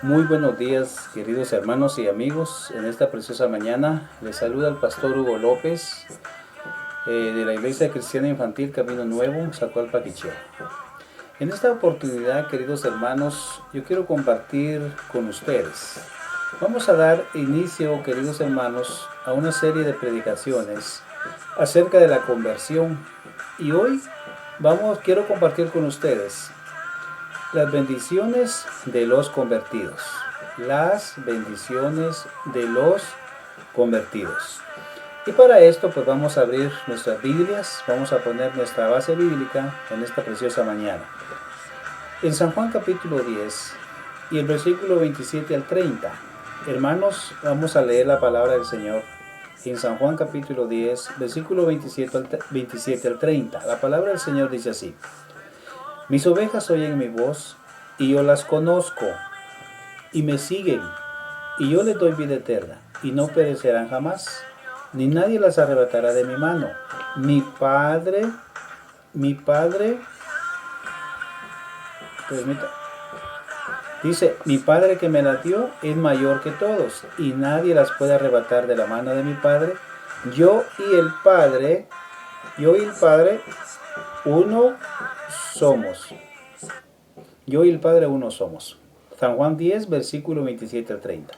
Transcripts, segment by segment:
Muy buenos días, queridos hermanos y amigos. En esta preciosa mañana les saluda el pastor Hugo López de la Iglesia Cristiana Infantil Camino Nuevo, Zacualpa, Quiché. En esta oportunidad, queridos hermanos, yo quiero compartir con ustedes. Vamos a dar inicio, queridos hermanos, a una serie de predicaciones acerca de la conversión. Y hoy quiero compartir con ustedes las bendiciones de los convertidos. Las bendiciones de los convertidos. Y para esto pues vamos a abrir nuestras Biblias, vamos a poner nuestra base bíblica en esta preciosa mañana. En San Juan capítulo 10 y el versículo 27 al 30. Hermanos, vamos a leer la palabra del Señor. En San Juan capítulo 10, versículo 27 al 30. La palabra del Señor dice así: Mis ovejas oyen mi voz, y yo las conozco, y me siguen, y yo les doy vida eterna, y no perecerán jamás, ni nadie las arrebatará de mi mano. Mi Padre, dice, mi Padre que me las dio es mayor que todos, y nadie las puede arrebatar de la mano de mi Padre. Yo y el Padre, uno somos. Yo y el Padre uno somos. San Juan 10, versículo 27 al 30.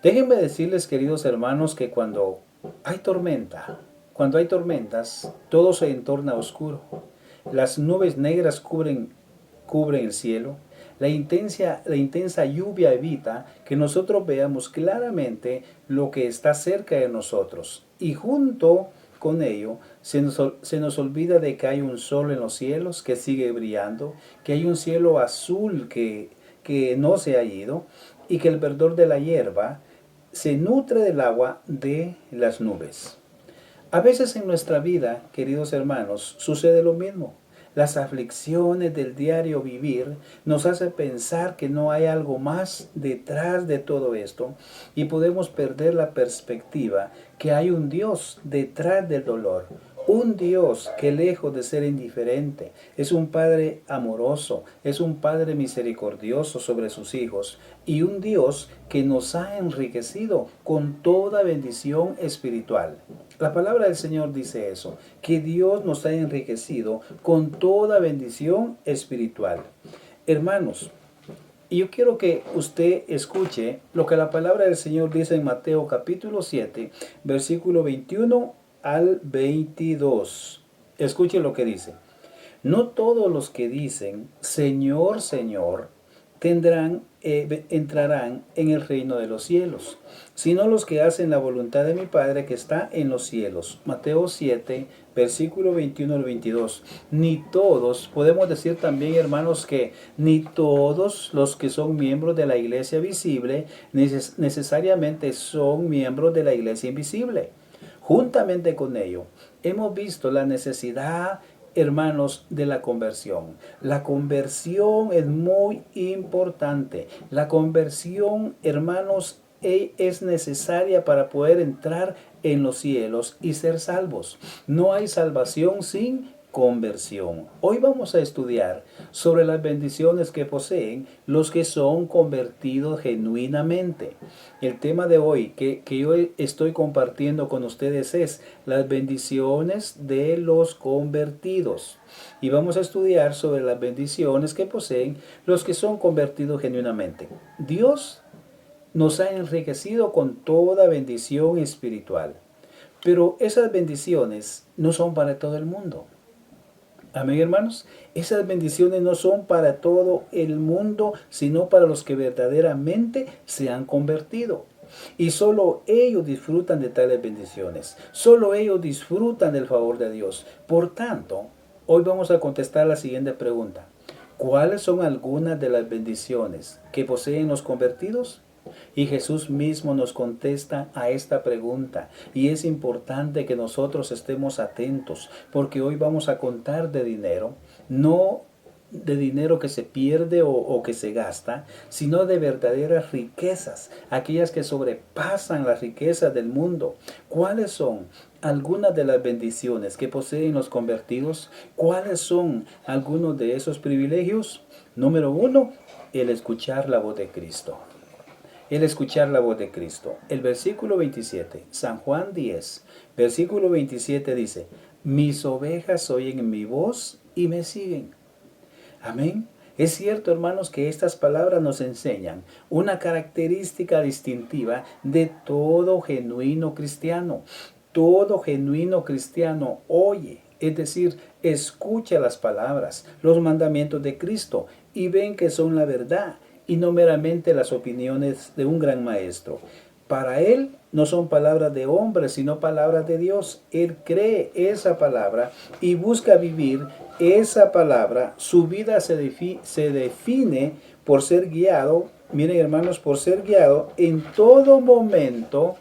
Déjenme decirles, queridos hermanos, que cuando hay tormentas, todo se entorna oscuro. Las nubes negras cubren el cielo. La intensa lluvia evita que nosotros veamos claramente lo que está cerca de nosotros. Y junto con ello, se nos olvida de que hay un sol en los cielos que sigue brillando, que hay un cielo azul que no se ha ido, y que el verdor de la hierba se nutre del agua de las nubes. A veces en nuestra vida, queridos hermanos, sucede lo mismo. Las aflicciones del diario vivir nos hacen pensar que no hay algo más detrás de todo esto, y podemos perder la perspectiva que hay un Dios detrás del dolor. Un Dios que, lejos de ser indiferente, es un Padre amoroso, es un Padre misericordioso sobre sus hijos, y un Dios que nos ha enriquecido con toda bendición espiritual. La palabra del Señor dice eso, que Dios nos ha enriquecido con toda bendición espiritual. Hermanos, y yo quiero que usted escuche lo que la palabra del Señor dice en Mateo capítulo 7, versículo 21 al 22. Escuche lo que dice. No todos los que dicen, Señor, Señor, entrarán en el reino de los cielos, sino los que hacen la voluntad de mi Padre que está en los cielos. Mateo 7, versículo 21 al 22. Ni todos, podemos decir también, hermanos, que ni todos los que son miembros de la iglesia visible necesariamente son miembros de la iglesia invisible. Juntamente con ello, hemos visto la necesidad, hermanos, de la conversión. La conversión es muy importante. La conversión, hermanos, es necesaria para poder entrar en los cielos y ser salvos. No hay salvación sin conversión. Hoy vamos a estudiar sobre las bendiciones que poseen los que son convertidos genuinamente. El tema de hoy que yo estoy compartiendo con ustedes es las bendiciones de los convertidos. Y vamos a estudiar sobre las bendiciones que poseen los que son convertidos genuinamente. Dios nos ha enriquecido con toda bendición espiritual. Pero esas bendiciones no son para todo el mundo. Amén, hermanos. Esas bendiciones no son para todo el mundo, sino para los que verdaderamente se han convertido. Y solo ellos disfrutan de tales bendiciones. Solo ellos disfrutan del favor de Dios. Por tanto, hoy vamos a contestar la siguiente pregunta. ¿Cuáles son algunas de las bendiciones que poseen los convertidos? Y Jesús mismo nos contesta a esta pregunta, y es importante que nosotros estemos atentos, porque hoy vamos a contar de dinero, no de dinero que se pierde o que se gasta, sino de verdaderas riquezas, aquellas que sobrepasan las riquezas del mundo. ¿Cuáles son algunas de las bendiciones que poseen los convertidos? ¿Cuáles son algunos de esos privilegios? Número uno, el escuchar la voz de Cristo. El escuchar la voz de Cristo. El versículo 27, San Juan 10, versículo 27 dice, mis ovejas oyen mi voz y me siguen. Amén. Es cierto, hermanos, que estas palabras nos enseñan una característica distintiva de todo genuino cristiano. Todo genuino cristiano oye, es decir, escucha las palabras, los mandamientos de Cristo y ven que son la verdad y no meramente las opiniones de un gran maestro. Para él no son palabras de hombres, sino palabras de Dios. Él cree esa palabra y busca vivir esa palabra. Su vida se define por ser guiado, miren hermanos, por ser guiado en todo momento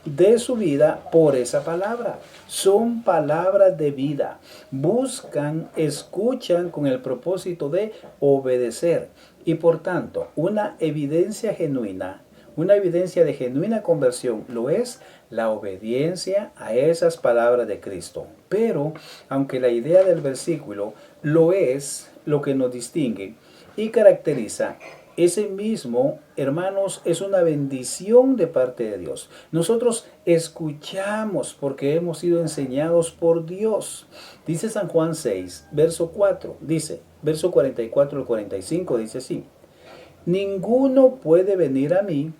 de su vida por esa palabra. Son palabras de vida. Buscan, escuchan con el propósito de obedecer. Y por tanto, una evidencia de genuina conversión lo es la obediencia a esas palabras de Cristo. Pero, aunque la idea del versículo lo es lo que nos distingue y caracteriza, ese mismo, hermanos, es una bendición de parte de Dios. Nosotros escuchamos porque hemos sido enseñados por Dios. Dice San Juan 6, verso 4, dice, verso 44 al 45, dice así. Ninguno puede venir a mí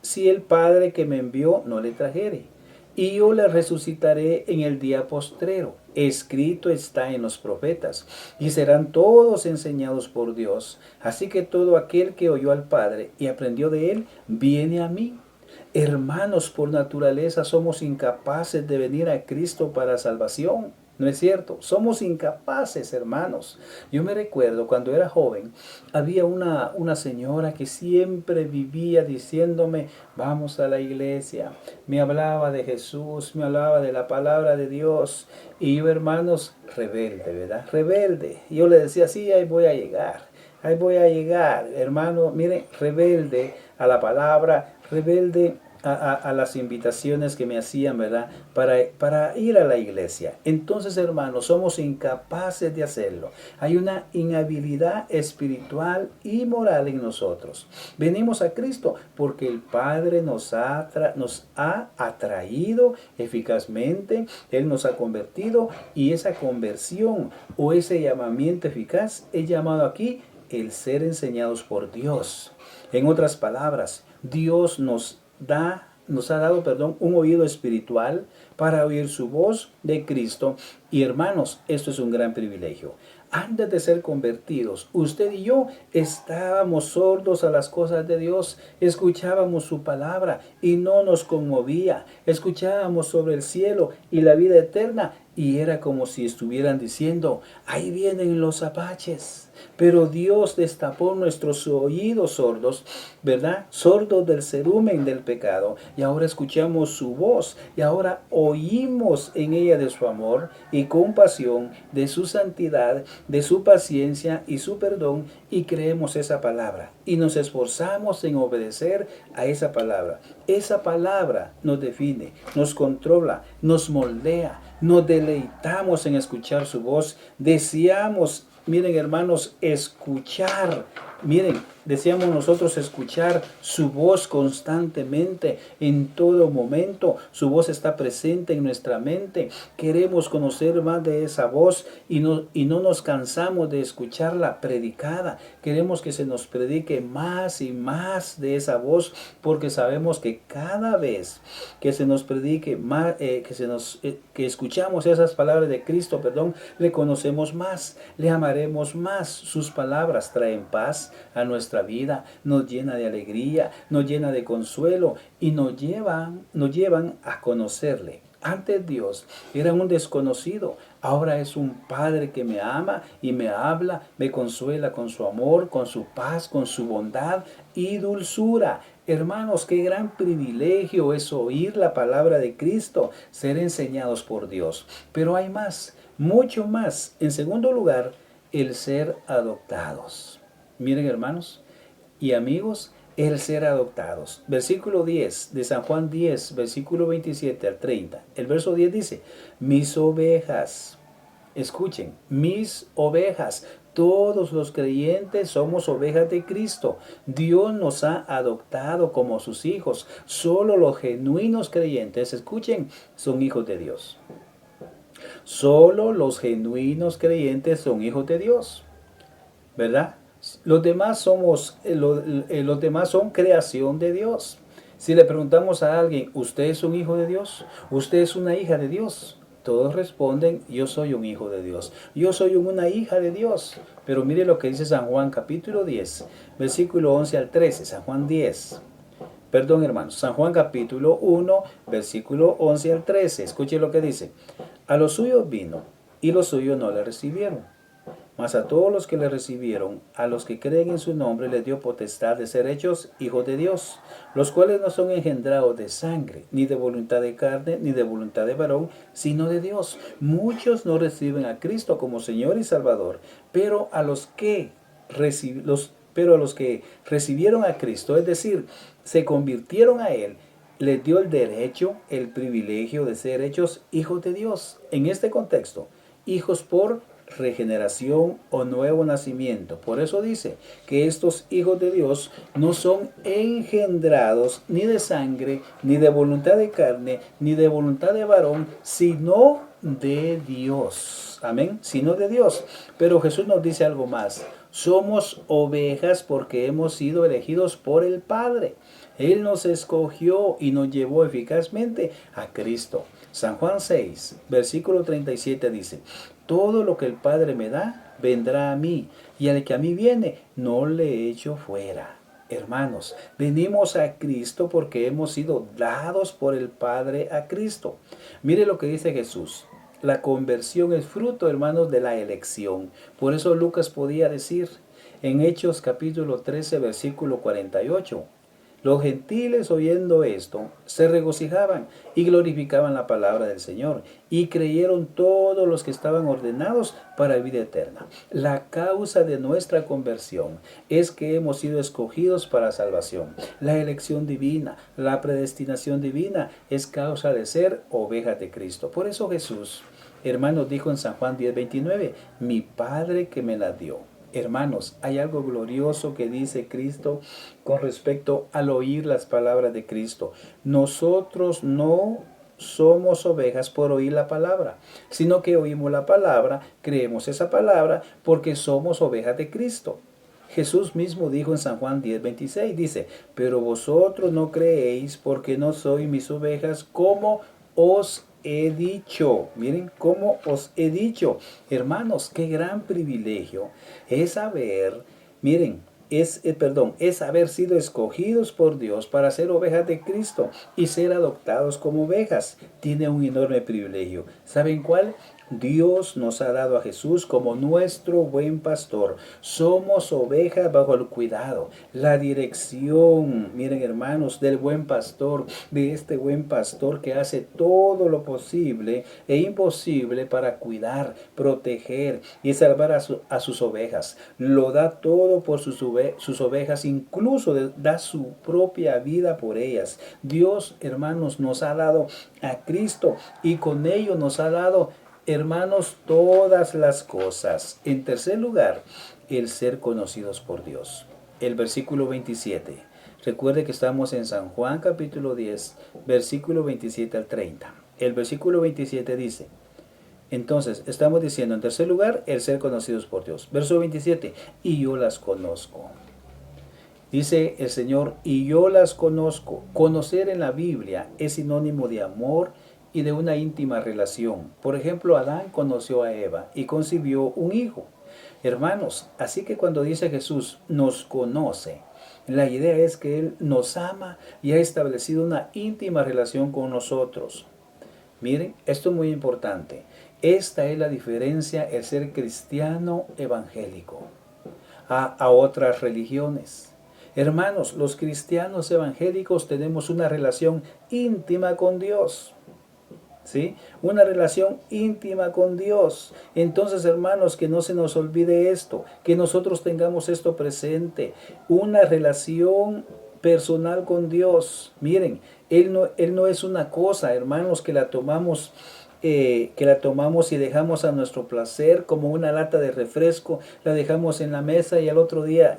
si el Padre que me envió no le trajere, y yo le resucitaré en el día postrero. Escrito está en los profetas, y serán todos enseñados por Dios. Así que todo aquel que oyó al Padre y aprendió de él, viene a mí. Hermanos, por naturaleza somos incapaces de venir a Cristo para salvación. ¿No es cierto? Somos incapaces, hermanos. Yo me recuerdo cuando era joven, había una señora que siempre vivía diciéndome, vamos a la iglesia. Me hablaba de Jesús, me hablaba de la palabra de Dios. Y yo, hermanos, rebelde, ¿verdad? Rebelde. Y yo le decía, sí, ahí voy a llegar. Ahí voy a llegar, hermano, miren, rebelde a la palabra, rebelde a las invitaciones que me hacían, ¿verdad? Para ir a la iglesia. Entonces, hermanos, somos incapaces de hacerlo. Hay una inhabilidad espiritual y moral en nosotros. Venimos a Cristo porque el Padre nos ha atraído eficazmente, Él nos ha convertido y esa conversión o ese llamamiento eficaz es llamado aquí el ser enseñados por Dios. En otras palabras, Dios nos ha dado, un oído espiritual para oír su voz de Cristo. Y hermanos, esto es un gran privilegio. Antes de ser convertidos, usted y yo estábamos sordos a las cosas de Dios. Escuchábamos su palabra y no nos conmovía. Escuchábamos sobre el cielo y la vida eterna y era como si estuvieran diciendo, ahí vienen los apaches. Pero Dios destapó nuestros oídos sordos, ¿verdad? Sordos del cerumen del pecado. Y ahora escuchamos su voz y ahora oímos en ella de su amor y compasión, de su santidad, de su paciencia y su perdón y creemos esa palabra y nos esforzamos en obedecer a esa palabra. Esa palabra nos define, nos controla, nos moldea, nos deleitamos en escuchar su voz, deseamos, miren hermanos, escuchar. Miren, deseamos nosotros escuchar su voz constantemente, en todo momento. Su voz está presente en nuestra mente. Queremos conocer más de esa voz y no nos cansamos de escucharla predicada. Queremos que se nos predique más y más de esa voz porque sabemos que cada vez que se nos predique más, que escuchamos esas palabras de Cristo, le conocemos más, le amaremos más. Sus palabras traen paz a nuestra vida, nos llena de alegría, nos llena de consuelo y nos llevan a conocerle. Antes Dios era un desconocido, ahora es un Padre que me ama y me habla, me consuela con su amor, con su paz, con su bondad y dulzura. Hermanos, qué gran privilegio es oír la palabra de Cristo, ser enseñados por Dios. Pero hay más, mucho más. En segundo lugar, el ser adoptados. Miren, hermanos y amigos, el ser adoptados. Versículo 10 de San Juan 10, versículo 27 al 30. El verso 10 dice, mis ovejas, escuchen, mis ovejas. Todos los creyentes somos ovejas de Cristo. Dios nos ha adoptado como sus hijos. Solo los genuinos creyentes, escuchen, son hijos de Dios. Solo los genuinos creyentes son hijos de Dios, ¿verdad? Los demás los demás son creación de Dios. Si le preguntamos a alguien, ¿usted es un hijo de Dios? ¿Usted es una hija de Dios? Todos responden, yo soy un hijo de Dios. Yo soy una hija de Dios. Pero mire lo que dice San Juan capítulo 10, versículo 11 al 13. San Juan 10. Perdón, hermanos. San Juan capítulo 1, versículo 11 al 13. Escuche lo que dice. A los suyos vino, y los suyos no le recibieron. Mas a todos los que le recibieron, a los que creen en su nombre, les dio potestad de ser hechos hijos de Dios, los cuales no son engendrados de sangre, ni de voluntad de carne, ni de voluntad de varón, sino de Dios. Muchos no reciben a Cristo como Señor y Salvador, pero a los que recibieron a Cristo, es decir, se convirtieron a Él, les dio el derecho, el privilegio de ser hechos hijos de Dios. En este contexto, hijos por regeneración o nuevo nacimiento. Por eso dice que estos hijos de Dios no son engendrados ni de sangre, ni de voluntad de carne, ni de voluntad de varón, sino de Dios. Amén, sino de Dios. Pero Jesús nos dice algo más. Somos ovejas porque hemos sido elegidos por el Padre. Él nos escogió y nos llevó eficazmente a Cristo. San Juan 6, versículo 37 dice, todo lo que el Padre me da, vendrá a mí, y al que a mí viene, no le echo fuera. Hermanos, venimos a Cristo porque hemos sido dados por el Padre a Cristo. Mire lo que dice Jesús. La conversión es fruto, hermanos, de la elección. Por eso Lucas podía decir en Hechos capítulo 13, versículo 48, los gentiles oyendo esto se regocijaban y glorificaban la palabra del Señor y creyeron todos los que estaban ordenados para vida eterna. La causa de nuestra conversión es que hemos sido escogidos para salvación. La elección divina, la predestinación divina es causa de ser ovejas de Cristo. Por eso Jesús, hermanos, dijo en San Juan 10:29, mi Padre que me la dio. Hermanos, hay algo glorioso que dice Cristo con respecto al oír las palabras de Cristo. Nosotros no somos ovejas por oír la palabra, sino que oímos la palabra, creemos esa palabra porque somos ovejas de Cristo. Jesús mismo dijo en San Juan 10:26, dice, pero vosotros no creéis porque no sois mis ovejas como os he dicho. Miren cómo os he dicho. Hermanos, qué gran privilegio es haber, miren, es haber sido escogidos por Dios para ser ovejas de Cristo y ser adoptados como ovejas. Tiene un enorme privilegio. ¿Saben cuál? Dios nos ha dado a Jesús como nuestro buen pastor. Somos ovejas bajo el cuidado, la dirección, miren hermanos, del buen pastor, de este buen pastor que hace todo lo posible e imposible para cuidar, proteger y salvar a sus ovejas. Lo da todo por sus ovejas, incluso da su propia vida por ellas. Dios, hermanos, nos ha dado a Cristo y con ello nos ha dado, hermanos, todas las cosas. En tercer lugar, el ser conocidos por Dios. El versículo 27. Recuerde que estamos en San Juan capítulo 10, versículo 27 al 30. El versículo 27 dice, entonces, estamos diciendo en tercer lugar, el ser conocidos por Dios. Verso 27, y yo las conozco. Dice el Señor, y yo las conozco. Conocer en la Biblia es sinónimo de amor y de una íntima relación. Por ejemplo, Adán conoció a Eva y concibió un hijo. Hermanos, así que cuando dice Jesús, nos conoce, la idea es que Él nos ama y ha establecido una íntima relación con nosotros. Miren, esto es muy importante. Esta es la diferencia, el ser cristiano evangélico a otras religiones. Hermanos, los cristianos evangélicos tenemos una relación íntima con Dios. ¿Sí? Una relación íntima con Dios. Entonces, hermanos, que no se nos olvide esto, que nosotros tengamos esto presente, una relación personal con Dios. Miren, Él no es una cosa, hermanos, que la tomamos y dejamos a nuestro placer como una lata de refresco, la dejamos en la mesa y el otro día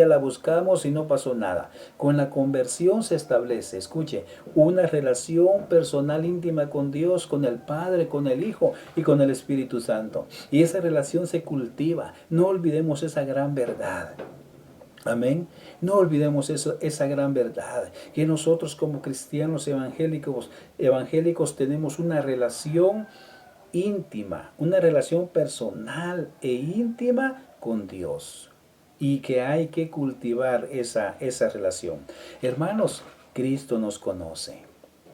la buscamos y no pasó nada. Con la conversión se establece, escuche, una relación personal íntima con Dios, con el Padre, con el Hijo y con el Espíritu Santo. Y esa relación se cultiva. No olvidemos esa gran verdad. Amén. No olvidemos eso, esa gran verdad, que nosotros como cristianos evangélicos tenemos una relación íntima, una relación personal e íntima con Dios. Y que hay que cultivar esa relación. Hermanos, Cristo nos conoce.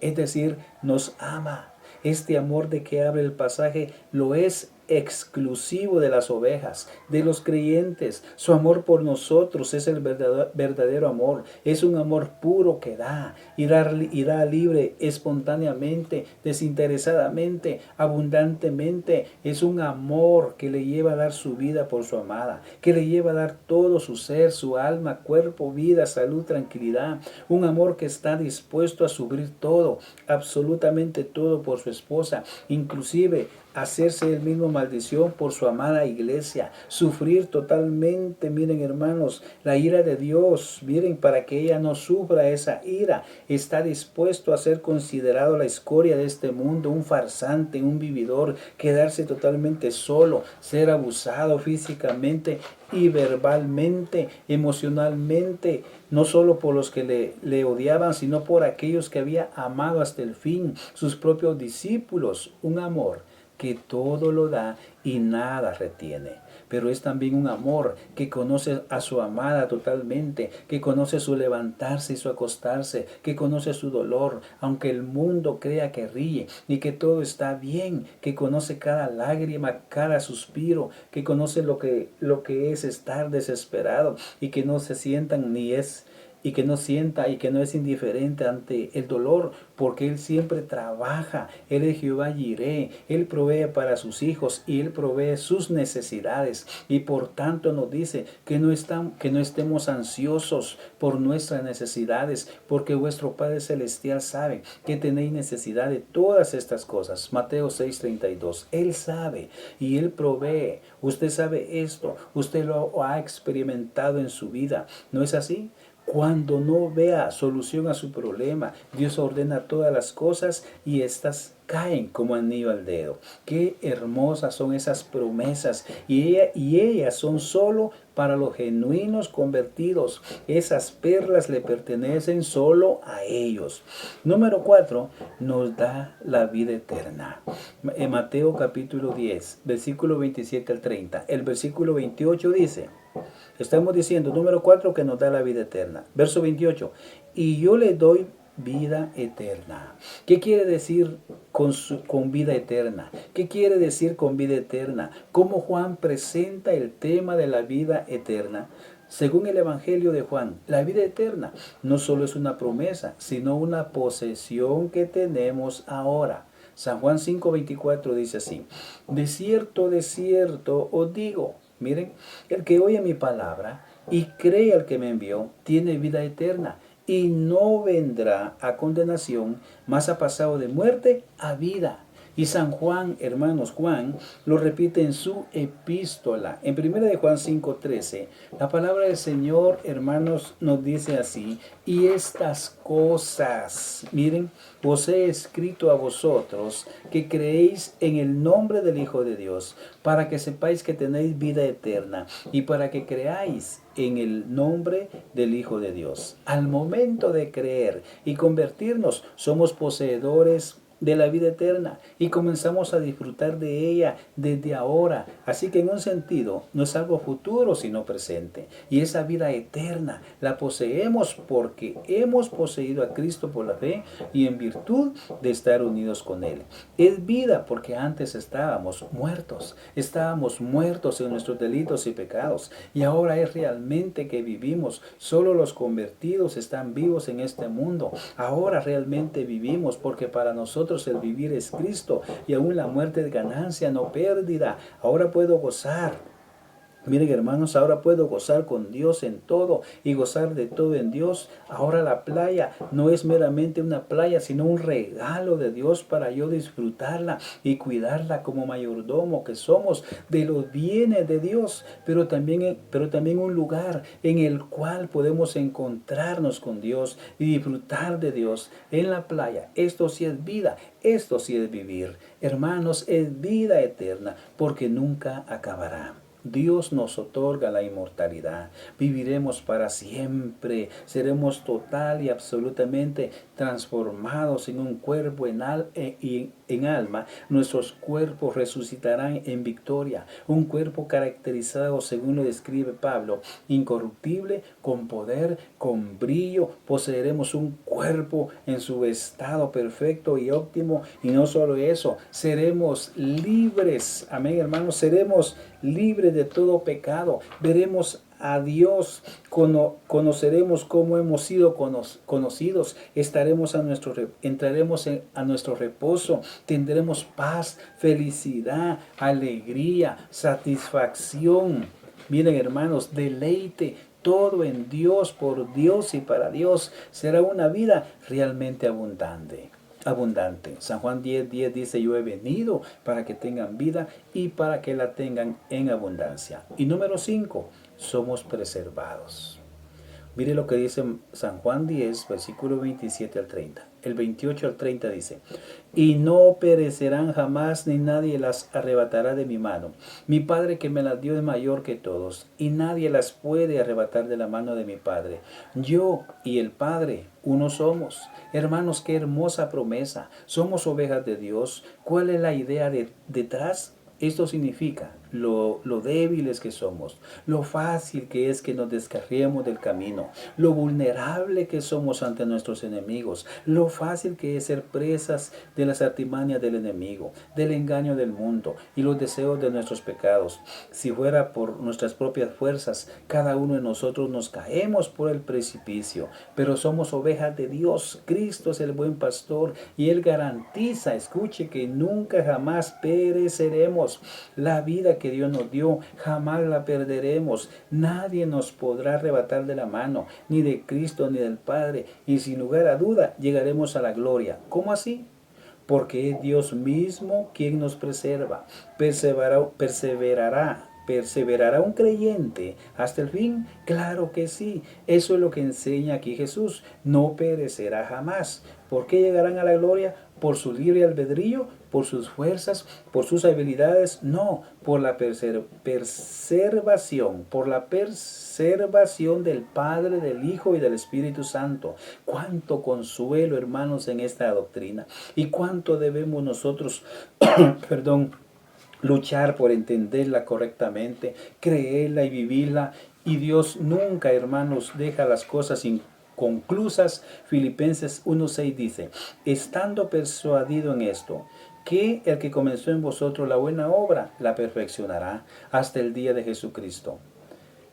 Es decir, nos ama. Este amor de que habla el pasaje lo es exclusivo de las ovejas, de los creyentes. Su amor por nosotros es el verdadero amor. Es un amor puro que da y da libre, espontáneamente, desinteresadamente, abundantemente. Es un amor que le lleva a dar su vida por su amada, que le lleva a dar todo su ser, su alma, cuerpo, vida, salud, tranquilidad. Un amor que está dispuesto a sufrir todo, absolutamente todo por su esposa, inclusive hacerse él mismo maldición por su amada iglesia, sufrir totalmente, miren hermanos, la ira de Dios, miren, para que ella no sufra esa ira, está dispuesto a ser considerado la escoria de este mundo, un farsante, un vividor, quedarse totalmente solo, ser abusado físicamente y verbalmente, emocionalmente, no solo por los que le odiaban, sino por aquellos que había amado hasta el fin, sus propios discípulos, un amor que todo lo da y nada retiene. Pero es también un amor que conoce a su amada totalmente, que conoce su levantarse y su acostarse, que conoce su dolor, aunque el mundo crea que ríe y que todo está bien, que conoce cada lágrima, cada suspiro, que conoce lo que es estar desesperado y que no se sientan ni es y que no sienta y que no es indiferente ante el dolor, porque Él siempre trabaja. Él es Jehová Jireh, Él provee para sus hijos y Él provee sus necesidades. Y por tanto nos dice que no estemos ansiosos por nuestras necesidades, porque vuestro Padre Celestial sabe que tenéis necesidad de todas estas cosas. Mateo 6:32. Él sabe y Él provee. Usted sabe esto, usted lo ha experimentado en su vida. ¿No es así? Cuando no vea solución a su problema, Dios ordena todas las cosas y éstas caen como anillo al dedo. Qué hermosas son esas promesas y ellas son solo para los genuinos convertidos. Esas perlas le pertenecen solo a ellos. Número 4, nos da la vida eterna. En Mateo capítulo 10, versículo 27 al 30. El versículo 28 dice: estamos diciendo, número 4, que nos da la vida eterna. Verso 28. Y yo le doy vida eterna. ¿Qué quiere decir con vida eterna? ¿Qué quiere decir con vida eterna? ¿Cómo Juan presenta el tema de la vida eterna? Según el Evangelio de Juan, la vida eterna no solo es una promesa, sino una posesión que tenemos ahora. San Juan 5:24 dice así: de cierto os digo. Miren, el que oye mi palabra y cree al que me envió, tiene vida eterna y no vendrá a condenación, mas ha pasado de muerte a vida. Y San Juan, hermanos, Juan lo repite en su epístola. En 1 de Juan 5:13, la palabra del Señor, hermanos, nos dice así: y estas cosas, miren, os he escrito a vosotros que creéis en el nombre del Hijo de Dios, para que sepáis que tenéis vida eterna y para que creáis en el nombre del Hijo de Dios. Al momento de creer y convertirnos, somos poseedores de la vida eterna y comenzamos a disfrutar de ella desde ahora. Así que en un sentido no es algo futuro sino presente. Y esa vida eterna la poseemos porque hemos poseído a Cristo por la fe y en virtud de estar unidos con Él. Es vida porque antes estábamos muertos en nuestros delitos y pecados. Y ahora es realmente que vivimos. Solo los convertidos están vivos en este mundo. Ahora realmente vivimos porque para nosotros el vivir es Cristo y aún la muerte es ganancia, no pérdida. Ahora puedo gozar. Miren hermanos, ahora puedo gozar con Dios en todo y gozar de todo en Dios. Ahora la playa no es meramente una playa, sino un regalo de Dios para yo disfrutarla y cuidarla como mayordomo que somos de los bienes de Dios, pero también un lugar en el cual podemos encontrarnos con Dios y disfrutar de Dios en la playa. Esto sí es vida, esto sí es vivir. Hermanos, es vida eterna porque nunca acabará. Dios nos otorga la inmortalidad. Viviremos para siempre. Seremos total y absolutamente transformados en un cuerpo y en alma. Nuestros cuerpos resucitarán en victoria. Un cuerpo caracterizado, según lo describe Pablo, incorruptible, con poder, con brillo. Poseeremos un cuerpo en su estado perfecto y óptimo. Y no solo eso, seremos libres. Amén, hermanos. Seremos libres de todo pecado. Veremos a Dios, conoceremos cómo hemos sido conocidos, entraremos a nuestro reposo, tendremos paz, felicidad, alegría, satisfacción. Miren hermanos, deleite, todo en Dios, por Dios y para Dios. Será una vida realmente abundante. San Juan 10:10 dice, yo he venido para que tengan vida y para que la tengan en abundancia. Y número 5, somos preservados. Mire lo que dice San Juan 10, versículo 27 al 30. El 28 al 30 dice, y no perecerán jamás, ni nadie las arrebatará de mi mano. Mi Padre que me las dio es mayor que todos, y nadie las puede arrebatar de la mano de mi Padre. Yo y el Padre, uno somos. Hermanos, qué hermosa promesa. Somos ovejas de Dios. ¿Cuál es la idea detrás? Esto significa lo débiles que somos, lo fácil que es que nos descarriemos del camino, lo vulnerable que somos ante nuestros enemigos, lo fácil que es ser presas de las artimañas del enemigo, del engaño del mundo y los deseos de nuestros pecados. Si fuera por nuestras propias fuerzas, cada uno de nosotros nos caemos por el precipicio, pero somos ovejas de Dios. Cristo es el buen pastor y Él garantiza, escuche, que nunca jamás pereceremos. La vida que Dios nos dio, jamás la perderemos. Nadie nos podrá arrebatar de la mano, ni de Cristo, ni del Padre. Y sin lugar a duda, llegaremos a la gloria. ¿Cómo así? Porque es Dios mismo quien nos preserva. ¿Perseverará un creyente hasta el fin? Claro que sí. Eso es lo que enseña aquí Jesús. No perecerá jamás. ¿Por qué llegarán a la gloria? ¿Por su libre albedrío? ¿Por sus fuerzas? ¿Por sus habilidades? No, por la preservación del Padre, del Hijo y del Espíritu Santo. Cuánto consuelo, hermanos, en esta doctrina. Y cuánto debemos nosotros, luchar por entenderla correctamente, creerla y vivirla. Y Dios nunca, hermanos, deja las cosas inconclusas. Filipenses 1:6 dice, estando persuadido en esto, que el que comenzó en vosotros la buena obra, la perfeccionará hasta el día de Jesucristo.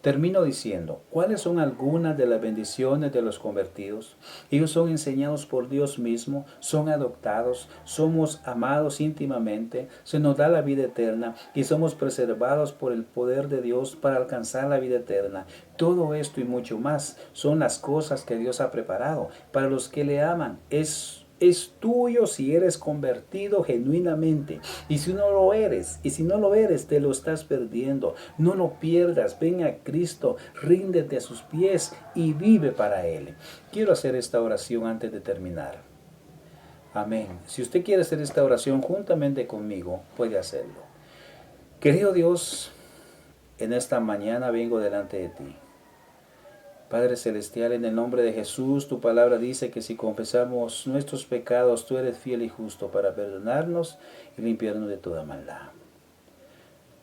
Termino diciendo, ¿cuáles son algunas de las bendiciones de los convertidos? Ellos son enseñados por Dios mismo, son adoptados, somos amados íntimamente, se nos da la vida eterna y somos preservados por el poder de Dios para alcanzar la vida eterna. Todo esto y mucho más son las cosas que Dios ha preparado para los que le aman. Es tuyo si eres convertido genuinamente. Y si no lo eres, te lo estás perdiendo. No lo pierdas. Ven a Cristo, ríndete a sus pies y vive para Él. Quiero hacer esta oración antes de terminar. Amén. Si usted quiere hacer esta oración juntamente conmigo, puede hacerlo. Querido Dios, en esta mañana vengo delante de ti, Padre Celestial, en el nombre de Jesús, tu palabra dice que si confesamos nuestros pecados, tú eres fiel y justo para perdonarnos y limpiarnos de toda maldad.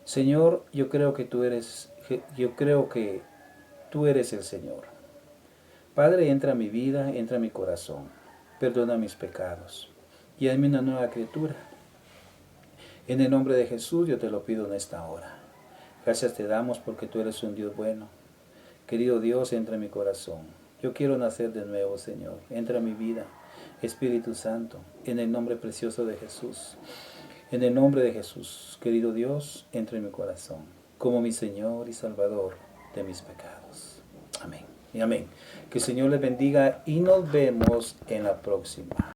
Señor, yo creo que tú eres el Señor. Padre, entra a mi vida, entra a mi corazón, perdona mis pecados y hazme una nueva criatura. En el nombre de Jesús yo te lo pido en esta hora. Gracias te damos porque tú eres un Dios bueno. Querido Dios, entra en mi corazón. Yo quiero nacer de nuevo, Señor. Entra en mi vida, Espíritu Santo, en el nombre precioso de Jesús. En el nombre de Jesús, querido Dios, entra en mi corazón, como mi Señor y Salvador de mis pecados. Amén y amén. Que el Señor les bendiga y nos vemos en la próxima.